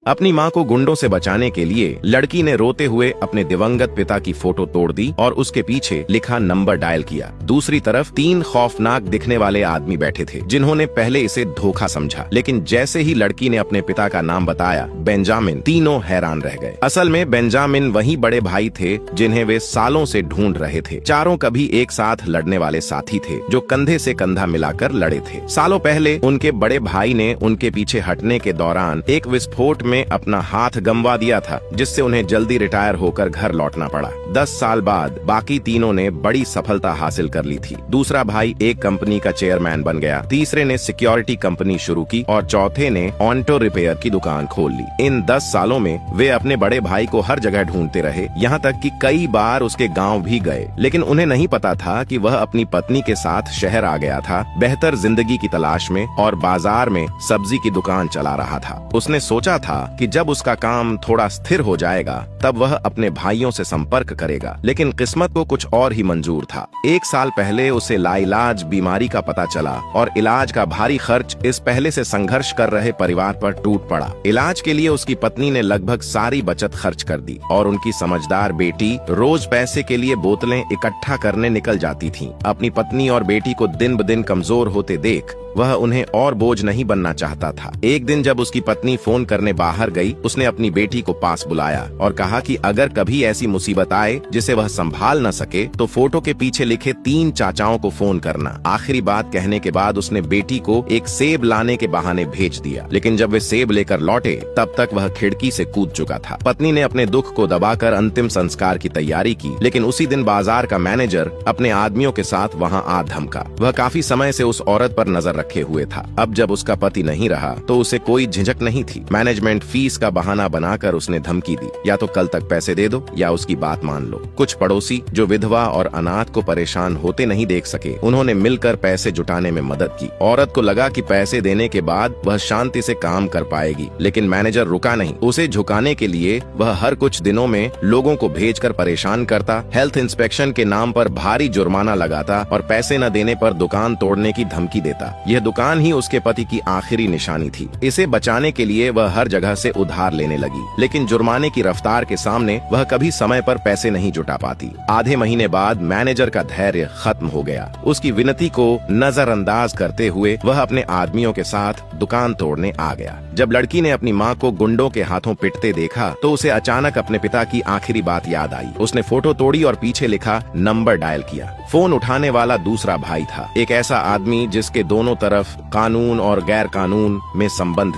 अपनी मां को गुंडों से बचाने के लिए लड़की ने रोते हुए अपने दिवंगत पिता की फोटो तोड़ दी और उसके पीछे लिखा नंबर डायल किया। दूसरी तरफ 3 खौफनाक दिखने वाले आदमी बैठे थे जिन्होंने पहले इसे धोखा समझा, लेकिन जैसे ही लड़की ने अपने पिता का नाम बताया बेंजामिन, तीनों हैरान रह गए। असल में बेंजामिन वही बड़े भाई थे जिन्हें वे सालों से ढूंढ रहे थे। चारों कभी एक साथ लड़ने वाले साथी थे जो कंधे से कंधा मिलाकर लड़े थे। सालों पहले उनके बड़े भाई ने उनके पीछे हटने के दौरान एक विस्फोट में अपना हाथ गंवा दिया था, जिससे उन्हें जल्दी रिटायर होकर घर लौटना पड़ा। 10 साल बाद बाकी तीनों ने बड़ी सफलता हासिल कर ली थी। दूसरा भाई एक कंपनी का चेयरमैन बन गया, तीसरे ने सिक्योरिटी कंपनी शुरू की और चौथे ने ऑटो रिपेयर की दुकान खोल ली। इन 10 सालों में वे अपने बड़े भाई को हर जगह ढूंढते रहे, यहाँ तक कि कई बार उसके गांव भी गए, लेकिन उन्हें नहीं पता था कि वह अपनी पत्नी के साथ शहर आ गया था बेहतर जिंदगी की तलाश में और बाजार में सब्जी की दुकान चला रहा था। उसने सोचा था कि जब उसका काम थोड़ा स्थिर हो जाएगा तब वह अपने भाइयों से संपर्क करेगा, लेकिन किस्मत को कुछ और ही मंजूर था। 1 साल पहले उसे लाइलाज बीमारी का पता चला और इलाज का भारी खर्च इस पहले से संघर्ष कर रहे परिवार पर टूट पड़ा। इलाज के लिए उसकी पत्नी ने लगभग सारी बचत खर्च कर दी और उनकी समझदार बेटी रोज पैसे के लिए बोतलें इकट्ठा करने निकल जाती थी। अपनी पत्नी और बेटी को दिन ब दिन कमजोर होते देख वह उन्हें और बोझ नहीं बनना चाहता था। एक दिन जब उसकी पत्नी फोन करने बाहर गई, उसने अपनी बेटी को पास बुलाया और कहा कि अगर कभी ऐसी मुसीबत आए जिसे वह संभाल न सके तो फोटो के पीछे लिखे 3 चाचाओं को फोन करना। आखिरी बात कहने के बाद उसने बेटी को एक सेब लाने के बहाने भेज दिया, लेकिन जब वे सेब लेकर लौटे तब तक वह खिड़की से कूद चुका था। पत्नी ने अपने दुख को दबाकर अंतिम संस्कार की तैयारी की, लेकिन उसी दिन बाजार का मैनेजर अपने आदमियों के साथ वहाँ आ धमका। वह काफी समय से उस औरत पर नजर रखे हुए था। अब जब उसका पति नहीं रहा तो उसे कोई झिझक नहीं थी। मैनेजमेंट फीस का बहाना बनाकर उसने धमकी दी, या तो कल तक पैसे दे दो या उसकी बात मान लो। कुछ पड़ोसी जो विधवा और अनाथ को परेशान होते नहीं देख सके, उन्होंने मिलकर पैसे जुटाने में मदद की। औरत को लगा कि पैसे देने के बाद वह शांति से काम कर पाएगी, लेकिन मैनेजर रुका नहीं। उसे झुकाने के लिए वह हर कुछ दिनों में लोगों को भेजकर परेशान करता, हेल्थ इंस्पेक्शन के नाम पर भारी जुर्माना लगाता और पैसे न देने पर दुकान तोड़ने की धमकी देता। यह दुकान ही उसके पति की आखिरी निशानी थी। इसे बचाने के लिए वह हर जगह से उधार लेने लगी, लेकिन जुर्माने की रफ्तार के सामने वह कभी समय पर पैसे नहीं जुटा पाती। आधे महीने बाद मैनेजर का धैर्य खत्म हो गया। उसकी विनती को नजरअंदाज करते हुए वह अपने आदमियों के साथ दुकान तोड़ने आ गया। जब लड़की ने अपनी मां को गुंडों के हाथों पिटते देखा तो उसे अचानक अपने पिता की आखिरी बात याद आई। उसने फोटो तोड़ी और पीछे लिखा नंबर डायल किया। फोन उठाने वाला दूसरा भाई था, एक ऐसा आदमी जिसके दोनों तरफ कानून और गैर कानून में संबंध